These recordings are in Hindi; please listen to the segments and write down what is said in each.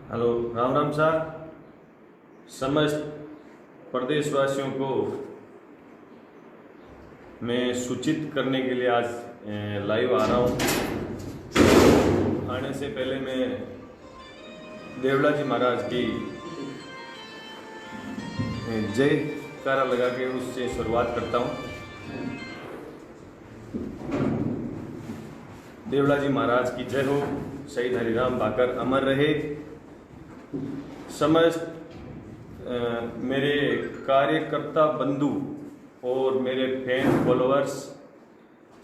हेलो, राम राम साहब। समस्त प्रदेशवासियों को मैं सूचित करने के लिए आज लाइव आ रहा हूँ। आने से पहले मैं देवड़ा जी महाराज की जयकारा लगा के उससे शुरुआत करता हूँ। देवड़ा जी महाराज की जय हो। शहीद हरिराम भाकर अमर रहे। समस्त मेरे कार्यकर्ता बंधु और मेरे फैन फॉलोअर्स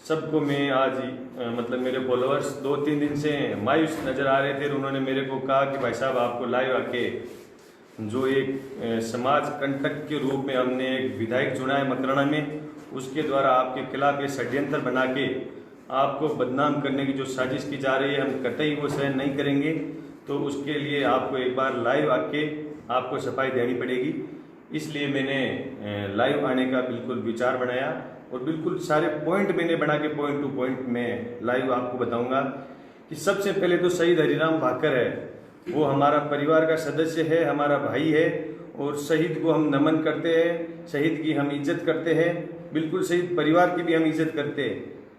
सबको मैं आज मतलब मेरे फॉलोअर्स 2-3 दिन से मायूस नज़र आ रहे थे। उन्होंने मेरे को कहा कि भाई साहब आपको लाइव आके जो एक समाज कंटक के रूप में हमने एक विधायक चुना है मकराना में, उसके द्वारा आपके खिलाफ ये षड्यंत्र बना के आपको बदनाम करने की जो साजिश की जा रही है, हम कतई वो सहन नहीं करेंगे। तो उसके लिए आपको एक बार लाइव आके आपको सफाई देनी पड़ेगी। इसलिए मैंने लाइव आने का बिल्कुल विचार बनाया और बिल्कुल सारे पॉइंट मैंने बना के पॉइंट टू पॉइंट में लाइव आपको बताऊंगा कि सबसे पहले तो शहीद हरिराम भाकर है, वो हमारा परिवार का सदस्य है, हमारा भाई है और शहीद को हम नमन करते हैं, शहीद की हम इज्जत करते हैं, बिल्कुल शहीद परिवार की भी हम इज्जत करते हैं।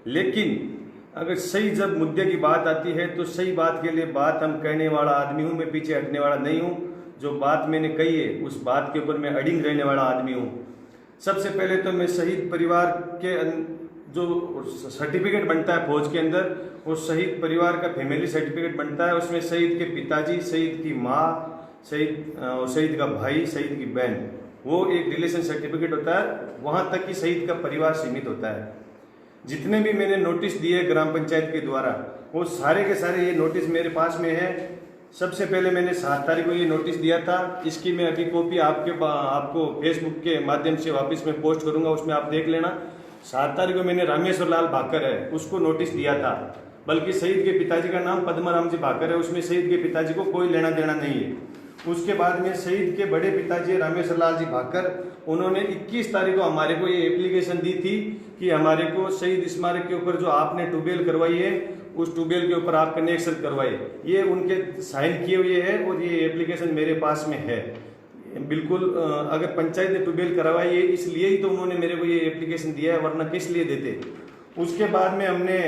लेकिन अगर सही जब मुद्दे की बात आती है तो सही बात के लिए बात हम कहने वाला आदमी हूँ, मैं पीछे हटने वाला नहीं हूँ। जो बात मैंने कही है उस बात के ऊपर मैं अडिग रहने वाला आदमी हूँ। सबसे पहले तो मैं शहीद परिवार के जो सर्टिफिकेट बनता है फौज के अंदर, वो शहीद परिवार का फैमिली सर्टिफिकेट बनता है। उसमें शहीद के पिताजी, शहीद की माँ, शहीद का भाई, शहीद की बहन, वो एक रिलेशन सर्टिफिकेट होता है। वहाँ तक कि शहीद का परिवार सीमित होता है। जितने भी मैंने नोटिस दिए ग्राम पंचायत के द्वारा, वो सारे के सारे ये नोटिस मेरे पास में है। सबसे पहले मैंने 7 तारीख को ये नोटिस दिया था। इसकी मैं अभी कॉपी आपको फेसबुक के माध्यम से वापस में पोस्ट करूंगा, उसमें आप देख लेना। 7 तारीख को मैंने रामेश्वर लाल भाकर है उसको नोटिस दिया था, बल्कि शहीद के पिताजी का नाम पद्माराम जी भाकर है, उसमें शहीद के पिताजी को कोई लेना देना नहीं है। उसके बाद में शहीद के बड़े पिताजी रामेश्वर लाल जी भाकर, उन्होंने 21 तारीख को हमारे को ये एप्लीकेशन दी थी कि हमारे को शहीद स्मारक के ऊपर जो आपने ट्यूबवेल करवाई है उस ट्यूबवेल के ऊपर आप कनेक्शन करवाए। ये उनके साइन किए हुए है और ये एप्लीकेशन मेरे पास में है। बिल्कुल अगर पंचायत ने ट्यूबवेल करवाई है इसलिए ही तो उन्होंने मेरे को ये एप्लीकेशन दिया है, वरना किस लिए देते। उसके बाद में हमने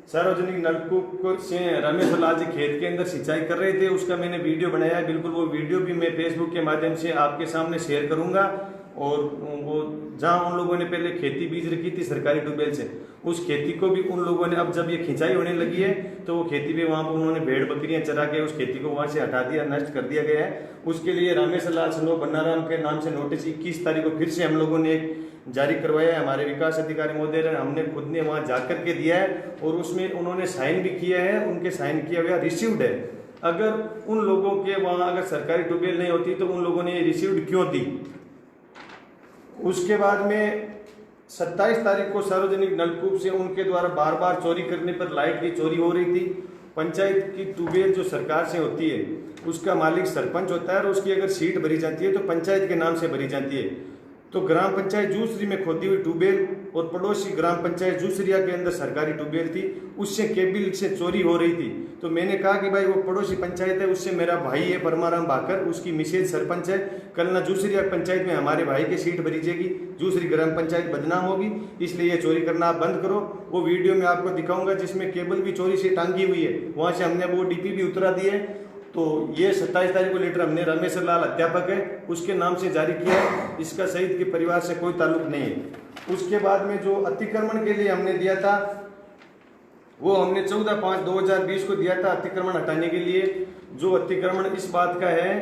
सार्वजनिक नलकूप से रामेश्वर लाल जी खेत के अंदर सिंचाई कर रहे थे, उसका मैंने वीडियो बनाया है। बिल्कुल वो वीडियो भी मैं फेसबुक के माध्यम से आपके सामने शेयर करूंगा। और वो जहाँ उन लोगों ने पहले खेती बीज रखी थी सरकारी ट्यूबवेल से, उस खेती को भी उन लोगों ने, अब जब ये खिंचाई होने लगी है तो वो खेती भी वहाँ पर उन्होंने भेड़ बकरियां चरा के उस खेती को वहाँ से हटा दिया, नष्ट कर दिया गया है। उसके लिए रामेश्वर लाल सनो बनाराम के नाम से नोटिस 21 तारीख को फिर से हम लोगों ने जारी करवाया है। हमारे विकास अधिकारी महोदय ने, हमने खुद ने वहाँ जा करके दिया है और उसमें उन्होंने साइन भी किया है, उनके साइन किया हुआ रिसीव्ड है। अगर उन लोगों के वहाँ अगर सरकारी ट्यूबवेल नहीं होती तो उन लोगों ने ये रिसीव्ड क्यों दी। उसके बाद में 27 तारीख को सार्वजनिक नलकूप से उनके द्वारा बार बार चोरी करने पर लाइट की चोरी हो रही थी। पंचायत की ट्यूबवेल जो सरकार से होती है उसका मालिक सरपंच होता है और उसकी अगर सीट भरी जाती है तो पंचायत के नाम से भरी जाती है। तो ग्राम पंचायत जूसरी में खोदी हुई ट्यूबवेल और पड़ोसी ग्राम पंचायत जूसरिया के अंदर सरकारी ट्यूबवेल थी, उससे केबिल से चोरी हो रही थी। तो मैंने कहा कि भाई वो पड़ोसी पंचायत है, उससे मेरा भाई है परमाराम भाकर, उसकी मिसेज सरपंच है, कल ना जूसरिया पंचायत में हमारे भाई की सीट भरी जाएगी, दूसरी ग्राम पंचायत बदनाम होगी, इसलिए ये चोरी करना आप बंद करो। वो वीडियो में आपको दिखाऊंगा जिसमें केबल भी चोरी से टांगी हुई है, वहाँ से हमने वो डीपी भी उतरा दी है। तो ये 27 तारीख को लेटर हमने रामेश्वर लाल अध्यापक है उसके नाम से जारी किया है, इसका शहीद के परिवार से कोई ताल्लुक नहीं है। उसके बाद में जो अतिक्रमण के लिए हमने दिया था वो हमने 14/5/2020 को दिया था अतिक्रमण हटाने के लिए। जो अतिक्रमण इस बात का है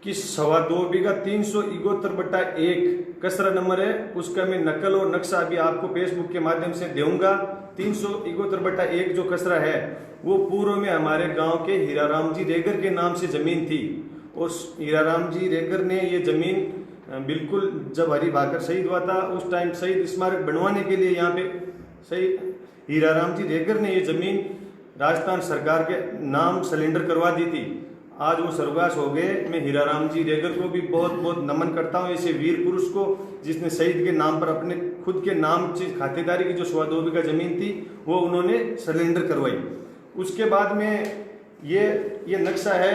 कि 2.25 बीघा 371/1 कसरा नंबर है, उसका मैं नकल और नक्शा अभी आपको फेसबुक के माध्यम से दूंगा। 371/1 जो कसरा है वो पूर्व में हमारे गांव के हीराराम जी रेगर के नाम से जमीन थी। और हीराराम जी रेगर ने ये जमीन बिल्कुल जब हरि भाकर शहीद हुआ था उस टाइम शहीद स्मारक बनवाने के लिए यहाँ पे शहीद हीराराम जी रेगर ने ये जमीन राजस्थान सरकार के नाम सिलेंडर करवा दी थी। आज वो स्वर्गवास हो गए। मैं हीराराम जी रेगर को भी बहुत बहुत नमन करता हूँ, ऐसे वीर पुरुष को जिसने शहीद के नाम पर अपने खुद के नाम से खातेदारी की जो 2.25 बीघा जमीन थी वो उन्होंने सिलेंडर करवाई। उसके बाद में ये नक्शा है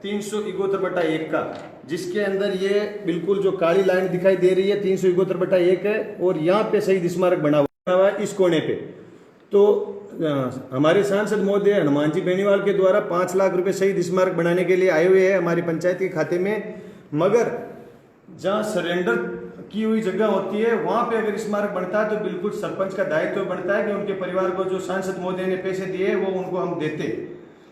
371/1 का, जिसके अंदर ये बिल्कुल जो काली लाइन दिखाई दे रही है 371/1 है, और यहाँ पे शहीद स्मारक बना हुआ है इस कोने पे। तो हमारे सांसद महोदय हनुमान जी बेनीवाल के द्वारा 5 लाख रुपए शहीद स्मारक बनाने के लिए आए हुए हैं हमारी पंचायत के खाते में, मगर जहाँ सरेंडर की हुई जगह होती है वहां पे अगर स्मारक बनता है तो बिल्कुल सरपंच का दायित्व बनता है कि उनके परिवार को जो सांसद महोदय ने पैसे दिए वो उनको हम देते।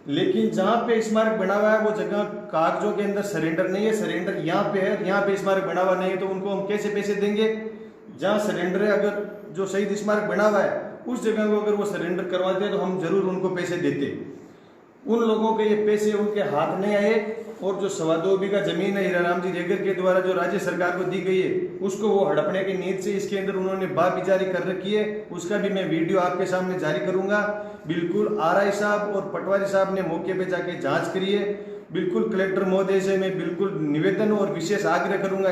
लेकिन जहाँ पे स्मारक बना हुआ है वो जगह कागजों के अंदर सरेंडर नहीं है, सरेंडर यहाँ पे है, यहाँ पे स्मारक बना हुआ नहीं है, तो उनको हम कैसे पैसे देंगे? जहाँ सरेंडर है, अगर जो शहीद स्मारक बना हुआ है उस जगह को अगर वो सरेंडर करवाते हैं तो हम जरूर उनको पैसे देते। उन लोगों के ये पैसे उनके हाथ नहीं आए, और जो 2.25 बीघा जमीन है हीराराम जी रेगर के द्वारा जो राज्य सरकार को दी गई है उसको वो हड़पने की नीयत से इसके अंदर उन्होंने बाबी जारी कर रखी है। उसका भी मैं वीडियो आपके सामने जारी करूंगा। बिल्कुल आरआई साहब और पटवारी साहब ने मौके पे जाके जांच करी है। बिल्कुल कलेक्टर महोदय से मैं बिल्कुल निवेदन और विशेष आग्रह करूंगा,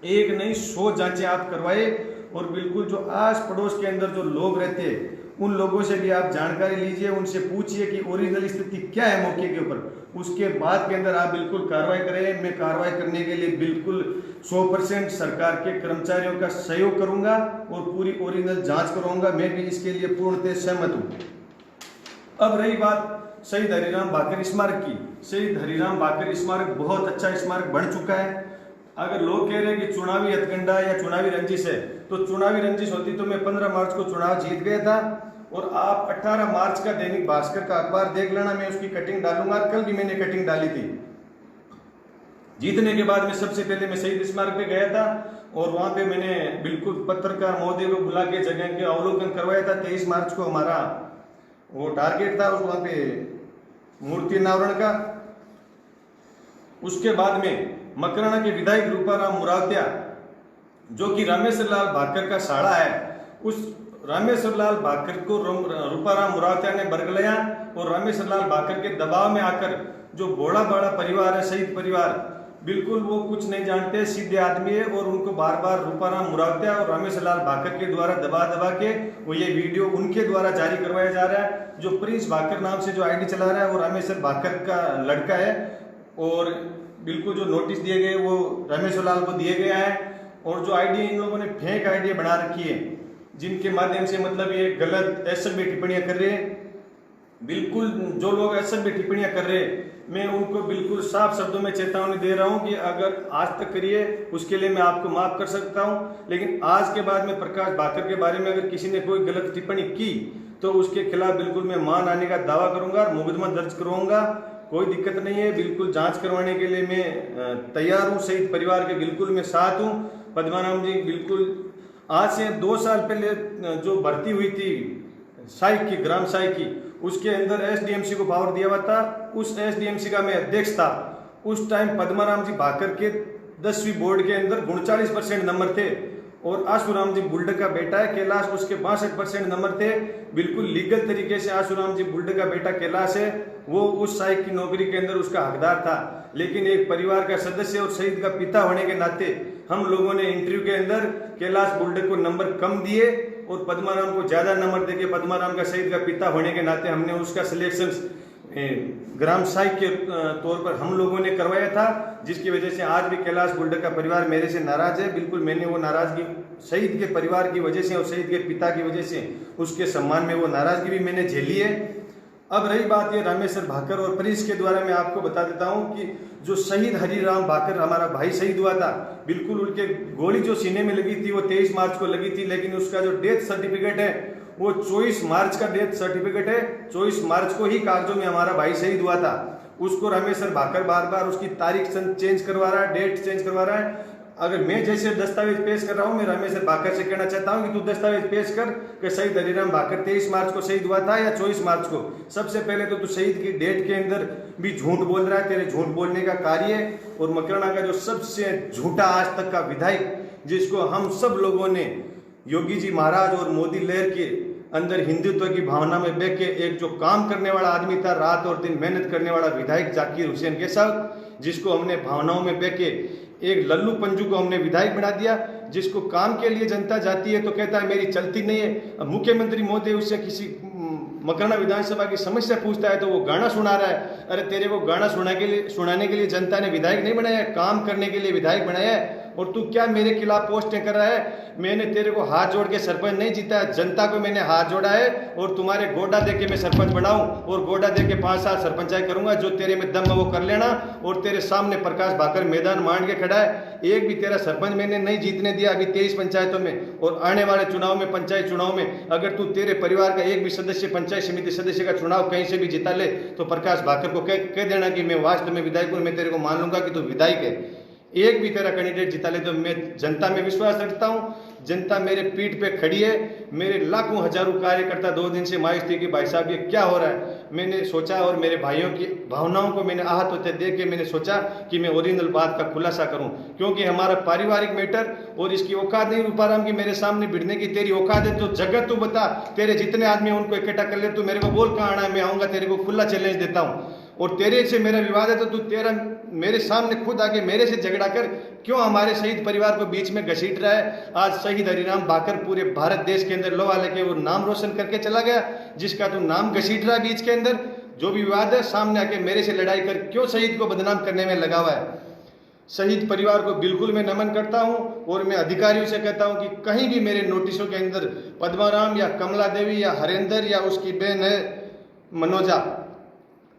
एक नहीं 100 जांचें आप करवाए, और बिल्कुल जो आस पड़ोस के अंदर जो लोग रहते हैं उन लोगों से भी आप जानकारी लीजिए, उनसे पूछिए कि ओरिजिनल स्थिति क्या है मौके के ऊपर। उसके बाद के अंदर आप बिल्कुल कार्रवाई करें। मैं कार्रवाई करने के लिए बिल्कुल 100% सरकार के कर्मचारियों का सहयोग करूंगा और पूरी ओरिजिनल जांच करवाऊंगा। मैं भी इसके लिए पूर्णतः सहमत हूं। अब रही बात शहीद हरिराम भाकर स्मारक की। शहीद हरिराम भाकर स्मारक बहुत अच्छा स्मारक बन चुका है। अगर लोग कह रहे हैं कि चुनावी हथकंडा या चुनावी रंजिश है, तो चुनावी रंजिश होती तो मैं 15 मार्च को चुनाव जीत गया था, और आप 18 मार्च का दैनिक भास्कर का अखबार देख लेना, मैं उसकी कटिंग डालूंगा। कल भी मैंने कटिंग डाली थी। जीतने के बाद में सबसे पहले मैं शहीद स्मारक पे गया था, और वहां पे मैंने बिल्कुल पत्रकार महोदय को बुला के जगह के अवलोकन करवाया था। 23 मार्च को हमारा वो टारगेट था वहां पे मूर्ति अनावरण का। उसके बाद में मकराना के विधायक रूपाराम मुरावतिया, जो कि रामेश्वर लाल भाकर का साड़ा है, उस रामेश्वर लाल भाकर को रूपाराम मुरावतिया ने बरगलाया, और रामेश्वर लाल भाकर के दबाव में आकर जो बड़ा बड़ा परिवार है शहीद परिवार, बिल्कुल वो कुछ नहीं जानते, सीधे आदमी है, और उनको बार बार रूपाराम मुरावतिया और रामेश्वर लाल भाकर के द्वारा दबा के वो ये वीडियो उनके द्वारा जारी करवाया जा रहा है। जो प्रिंस भाकर नाम से जो आईडी चला रहा है वो रामेश्वर भाकर का लड़का है, और बिल्कुल जो नोटिस दिए गए वो रामेश्वर लाल को दिए गया है। और जो आईडी इन लोगों ने फेक आईडी बना रखी है, जिनके माध्यम से मतलब ये गलत असभ्य टिप्पणियां कर रहे हैं। बिल्कुल जो लोग असभ्य टिप्पणियां कर रहे हैं, मैं उनको बिल्कुल साफ शब्दों में चेतावनी दे रहा हूं कि अगर आज तक करिए उसके लिए मैं आपको माफ कर सकता हूं, लेकिन आज के बाद में प्रकाश भाकर के बारे में अगर किसी ने कोई गलत टिप्पणी की तो उसके खिलाफ बिल्कुल मैं मान आने का दावा करूंगा और मुकदमा दर्ज करवाऊंगा। कोई दिक्कत नहीं है, बिल्कुल जांच करवाने के लिए मैं तैयार हूं। शहीद परिवार के बिल्कुल मैं साथ हूं। पद्माराम जी बिल्कुल आज से 2 साल पहले जो भर्ती हुई थी सहायक की, ग्राम सहायक की, उसके अंदर एसडीएमसी को पावर दिया हुआ था। उस एसडीएमसी का मैं अध्यक्ष था। उस टाइम पद्माराम जी भाकर के 10वीं बोर्ड के अंदर 39% नंबर थे, और आशुराम जी बुल्ड का बेटा है कैलाश, उसके 62% नंबर थे। बिल्कुल लीगल तरीके से आशुराम जी बुल्ड का बेटा कैलाश है, वो उस सहायक की नौकरी के अंदर उसका हकदार था। लेकिन एक परिवार का सदस्य और शहीद का पिता होने के नाते हम लोगों ने इंटरव्यू के अंदर कैलाश बुल्ड को नंबर कम दिए और पद्माराम को ज्यादा नंबर देके पद्माराम का शहीद का पिता होने के नाते हमने उसका सिलेक्शन ग्राम सहायक के तौर पर हम लोगों ने करवाया था, जिसकी वजह से आज भी कैलाश बुल्ड का परिवार मेरे से नाराज है। बिल्कुल मैंने वो नाराजगी शहीद के परिवार की वजह से और शहीद के पिता की वजह से उसके सम्मान में वो नाराजगी भी मैंने झेली है। अब रही बात ये रामेश्वर भाकर और प्रिंस के द्वारा, मैं आपको बता देता हूं कि जो शहीद हरिराम भाकर हमारा भाई शहीद हुआ था, बिल्कुल उनके गोली जो सीने में लगी थी वो 23 मार्च को लगी थी, लेकिन उसका जो डेथ सर्टिफिकेट है वो 24 मार्च का डेथ सर्टिफिकेट है। 24 मार्च को ही कागजों में हमारा भाई शहीद हुआ था। उसको रामेश्वर भाकर बार बार उसकी तारीख चेंज करवा रहा है, डेट चेंज करवा रहा है। अगर मैं जैसे दस्तावेज पेश कर रहा हूं, मैं रामेश्वर भाकर से कहना चाहता हूं कि तू दस्तावेज पेश कर कि शहीद हरिराम भाकर 23 मार्च को शहीद हुआ था या 24 मार्च को। सबसे पहले तो तू शहीद की डेट के अंदर भी झूठ बोल रहा है, तेरे झूठ बोलने का कार्य है। और मकराना का जो सबसे झूठा आज तक का विधायक, जिसको हम सब लोगों ने योगी जी महाराज और मोदी लहर के अंदर हिंदुत्व की भावना में बह के एक जो काम करने वाला आदमी था, रात और दिन मेहनत करने वाला विधायक जाकिर हुसैन के साथ, जिसको हमने भावनाओं में बह के एक लल्लू पंजू को हमने विधायक बना दिया, जिसको काम के लिए जनता जाती है तो कहता है मेरी चलती नहीं है। अब मुख्यमंत्री महोदय उससे किसी मकराना विधानसभा की समस्या पूछता है तो वो गाना सुना रहा है। अरे तेरे को गाना सुनाने के लिए जनता ने विधायक नहीं बनाया, काम करने के लिए विधायक बनाया है। और तू क्या मेरे खिलाफ पोस्टें कर रहा है? मैंने तेरे को हाथ जोड़ के सरपंच नहीं जीता, जनता को मैंने हाथ जोड़ा है। और तुम्हारे गोडा दे के मैं सरपंच बनाऊं और गोडा दे के 5 साल सरपंचाई करूंगा, जो तेरे में दम है वो कर लेना। और तेरे सामने प्रकाश भाकर मैदान मान के खड़ा है, एक भी तेरा सरपंच मैंने नहीं जीतने दिया अभी 23 पंचायतों में। और आने वाले चुनाव में, पंचायत चुनाव में, अगर तू तेरे परिवार का एक भी सदस्य पंचायत समिति सदस्य का चुनाव कहीं से भी जिता ले तो प्रकाश भाकर को कह देना कि मैं वास्तव में विधायक हूं, मैं तेरे को मान लूंगा कि तू विधायक है। एक भी तेरा कैंडिडेट जिता ले तो मैं जनता में विश्वास रखता हूं, जनता मेरे पीठ पे खड़ी है। मेरे लाखों हजारों कार्यकर्ता 2 दिन से मायूस थे कि भाई साहब ये क्या हो रहा है। मैंने सोचा और मेरे भाइयों की भावनाओं को मैंने आहत होते देख के मैंने सोचा कि मैं ओरिजिनल बात का खुलासा करूं, क्योंकि हमारा पारिवारिक मैटर और इसकी औकात नहीं रूपाराम की मेरे सामने भिड़ने की। तेरी औकात है तो जगत तू बता, तेरे जितने आदमी हैं उनको इकट्ठा कर ले, तू मेरे को बोल कहाँ आना है, मैं आऊंगा, तेरे को खुला चैलेंज देता हूँ। और तेरे से मेरा विवाद है तो तू तेरा मेरे सामने खुद आके मेरे से झगड़ा कर, क्यों हमारे शहीद परिवार को बीच में घसीट रहा है। आज शहीद हरिराम भाकर पूरे भारत देश के अंदर लोहा लेके वो नाम रोशन करके चला गया, जिसका तू नाम घसीट रहा है बीच के अंदर। जो भी विवाद है सामने आके मेरे से लड़ाई कर, क्यों शहीद को बदनाम करने में लगा हुआ है। शहीद परिवार को बिल्कुल मैं नमन करता हूं और मैं अधिकारियों से कहता हूं कि कहीं भी मेरे नोटिसों के अंदर पद्माराम या कमला देवी या हरेंद्र या उसकी बहन है मनोजा,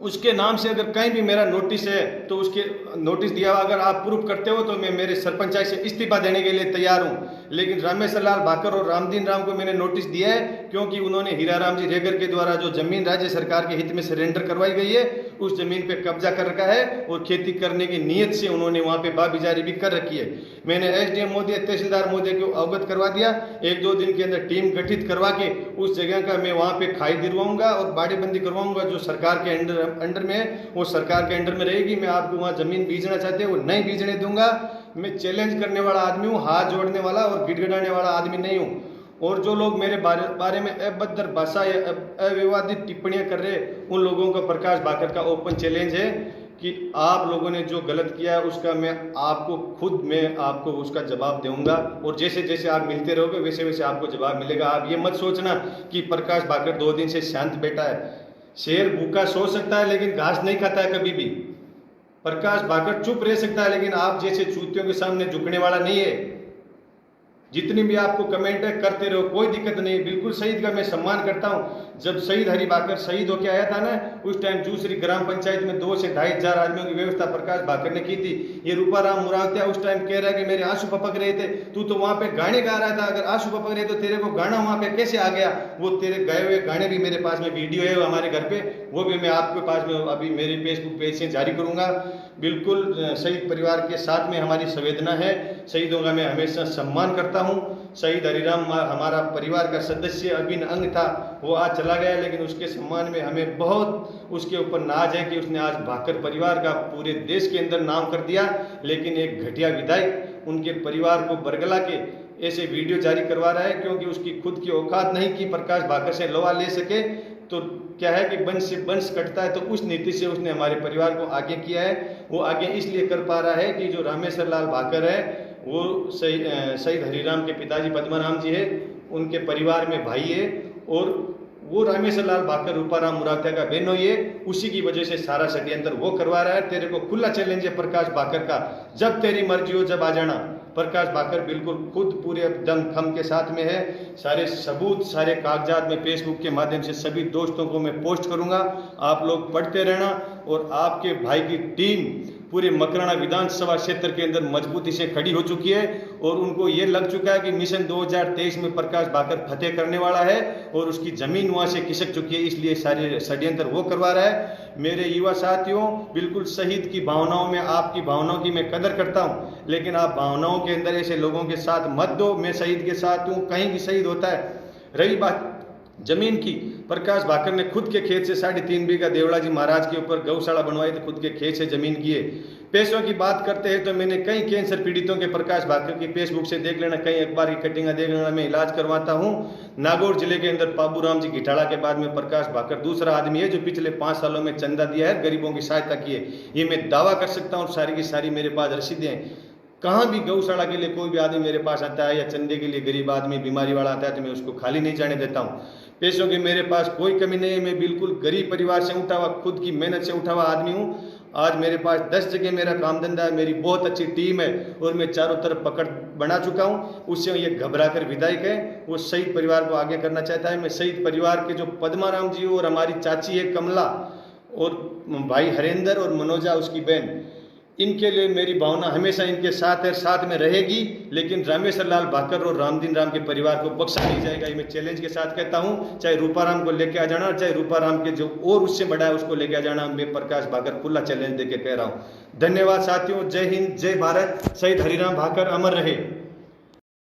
उसके नाम से अगर कहीं भी मेरा नोटिस है तो उसके नोटिस दिया हुआ अगर आप प्रूफ करते हो तो मैं मेरे सरपंचाई से इस्तीफा देने के लिए तैयार हूं। लेकिन रामेश्वर लाल भाकर और रामदीन राम को मैंने नोटिस दिया है क्योंकि उन्होंने हीराराम जी रेगर के द्वारा जो जमीन राज्य सरकार के हित में सरेंडर करवाई गई है उस जमीन पे कब्जा कर रखा है और खेती करने की नीयत से उन्होंने वहां पे बाबिजारी भी कर रखी है। मैंने एसडीएम महोदय, तहसीलदार महोदय को अवगत करवा दिया, 1-2 दिन के अंदर टीम गठित करवा के उस जगह का मैं वहां पे खाई दिलवाऊंगा और बाड़ेबंदी करवाऊंगा। जो सरकार के अंडर में है वो सरकार के अंडर में रहेगी। मैं आपको वहां जमीन बीजना चाहते हो वो नहीं बीजने दूंगा। मैं चैलेंज करने वाला आदमी हूँ, हाथ जोड़ने वाला और गिड़गिड़ाने वाला आदमी नहीं हूँ। और जो लोग मेरे बारे में अभद्र भाषा या अविवादित टिप्पणियां कर रहे उन लोगों का प्रकाश भाकर का ओपन चैलेंज है कि आप लोगों ने जो गलत किया उसका मैं आपको उसका जवाब दूंगा। और जैसे जैसे आप मिलते रहोगे वैसे वैसे आपको जवाब मिलेगा। आप ये मत सोचना कि प्रकाश भाकर 2 दिन से शांत बैठा है। शेर भूखा सो सकता है लेकिन घास नहीं खाता है कभी भी। प्रकाश भाकर चुप रह सकता है लेकिन आप जैसे चूतियों के सामने झुकने वाला नहीं है। जितनी भी आपको कमेंट है करते रहो, कोई दिक्कत नहीं। बिल्कुल शहीद का मैं सम्मान करता हूं। जब शहीद हरि भाकर शहीद होके आया था ना उस टाइम दूसरी ग्राम पंचायत में 2 से 2,500 आदमियों की व्यवस्था प्रकाश भाकर ने की थी। ये रूपाराम मुरावतिया उस टाइम कह रहा है कि मेरे आंसू पपक रहे थे। तू तो वहां पे गाने गा रहा था, अगर आंसू पपक रहे तो तेरे को गाना वहां पे कैसे आ गया? वो तेरे गाए हुए गाने भी मेरे पास में वीडियो है हमारे घर पे, वो भी मैं आपके पास में अभी मेरे फेसबुक पेज से जारी करूंगा। बिल्कुल शहीद परिवार के साथ में हमारी संवेदना है। शहीदों का मैं हमेशा सम्मान करता हूं। शहीद हरिराम हमारा परिवार का सदस्य अभिन्न अंग था, वो आज चला गया लेकिन उसके सम्मान में हमें बहुत उसके ऊपर नाज है कि उसने आज भाकर परिवार का पूरे देश के अंदर नाम कर दिया। लेकिन एक घटिया विधायक उनके परिवार को बरगला के ऐसे वीडियो जारी करवा रहा है क्योंकि उसकी खुद की औकात नहीं कि प्रकाश भाकर से लोहा ले सके। तो क्या है कि वंश से वंश कटता है, तो उस नीति से उसने हमारे परिवार को आगे किया है। वो आगे इसलिए कर पा रहा है कि जो रामेश्वर लाल भाकर है वो शहीद हरिराम के पिताजी पद्माराम जी है, उनके परिवार में भाई है और वो रामेश्वर लाल भाकर रूपाराम मुरावतिया का बहनोई है। उसी की वजह से सारा षड्यंत्र वो करवा रहा है। तेरे को खुला चैलेंज है प्रकाश भाकर का, जब तेरी मर्जी हो जब आ जाना। प्रकाश भाकर बिल्कुल खुद पूरे दम खम के साथ में है। सारे सबूत, सारे कागजात में फेसबुक के माध्यम से सभी दोस्तों को मैं पोस्ट करूंगा। आप लोग पढ़ते रहना। और आपके भाई की टीम पूरे मकराना विधानसभा क्षेत्र के अंदर मजबूती से खड़ी हो चुकी है और उनको ये लग चुका है कि मिशन 2023 में प्रकाश भाकर फतेह करने वाला है और उसकी जमीन वहां से खिसक चुकी है, इसलिए सारे षड्यंत्र वो करवा रहा है। मेरे युवा साथियों, बिल्कुल शहीद की भावनाओं में, आपकी भावनाओं की मैं कदर करता हूं, लेकिन आप भावनाओं के अंदर ऐसे लोगों के साथ मत दो। मैं शहीद के साथ हूं, कहीं भी शहीद होता है। रही बात जमीन की, प्रकाश भाकर ने खुद के खेत से 3.5 बीघा देवड़ा जी महाराज के ऊपर गौशाला बनवाई थी, खुद के खेत से जमीन की है। पैसों की बात करते हैं तो मैंने कई कैंसर पीड़ितों के प्रकाश भाकर की फेसबुक से देख लेना, कई अखबार की कटिंग देख लेना, मैं इलाज करवाता हूं। नागौर जिले के अंदर बाबूराम जी घिटाला के बाद में प्रकाश भाकर दूसरा आदमी है जो पिछले 5 सालों में चंदा दिया है, गरीबों की सहायता की है। ये मैं दावा कर सकता हूँ, सारी की सारी मेरे पास रसीदें हैं। कहाँ भी गौशाला के लिए कोई भी आदमी मेरे पास आता है या चंदे के लिए गरीब आदमी बीमारी वाला आता है तो मैं उसको खाली नहीं जाने देता हूँ। पैसों की मेरे पास कोई कमी नहीं है। मैं बिल्कुल गरीब परिवार से उठा हुआ, खुद की मेहनत से उठा हुआ आदमी हूँ। आज मेरे पास 10 जगह मेरा काम धंधा है, मेरी बहुत अच्छी टीम है और मैं चारों तरफ पकड़ बना चुका हूँ। उससे ये घबरा कर विधायक है, वो शहीद परिवार को आगे करना चाहता है। मैं शहीद परिवार के जो पद्माराम जी और हमारी चाची है कमला और भाई हरेंद्र और मनोजा उसकी बहन, इनके लिए मेरी भावना हमेशा इनके साथ है, साथ में रहेगी। लेकिन रामेश्वर लाल भाकर और रामदीन राम के परिवार को बख्शा नहीं जाएगा, ये मैं चैलेंज के साथ कहता हूँ। चाहे रूपाराम को लेके आ जाना, चाहे रूपाराम के जो और उससे बड़ा है उसको लेके आ जाना, मैं प्रकाश भाकर खुला चैलेंज देके कह रहा हूँ। धन्यवाद साथियों, जय हिंद, जय भारत, शहीद हरिराम भाकर अमर रहे।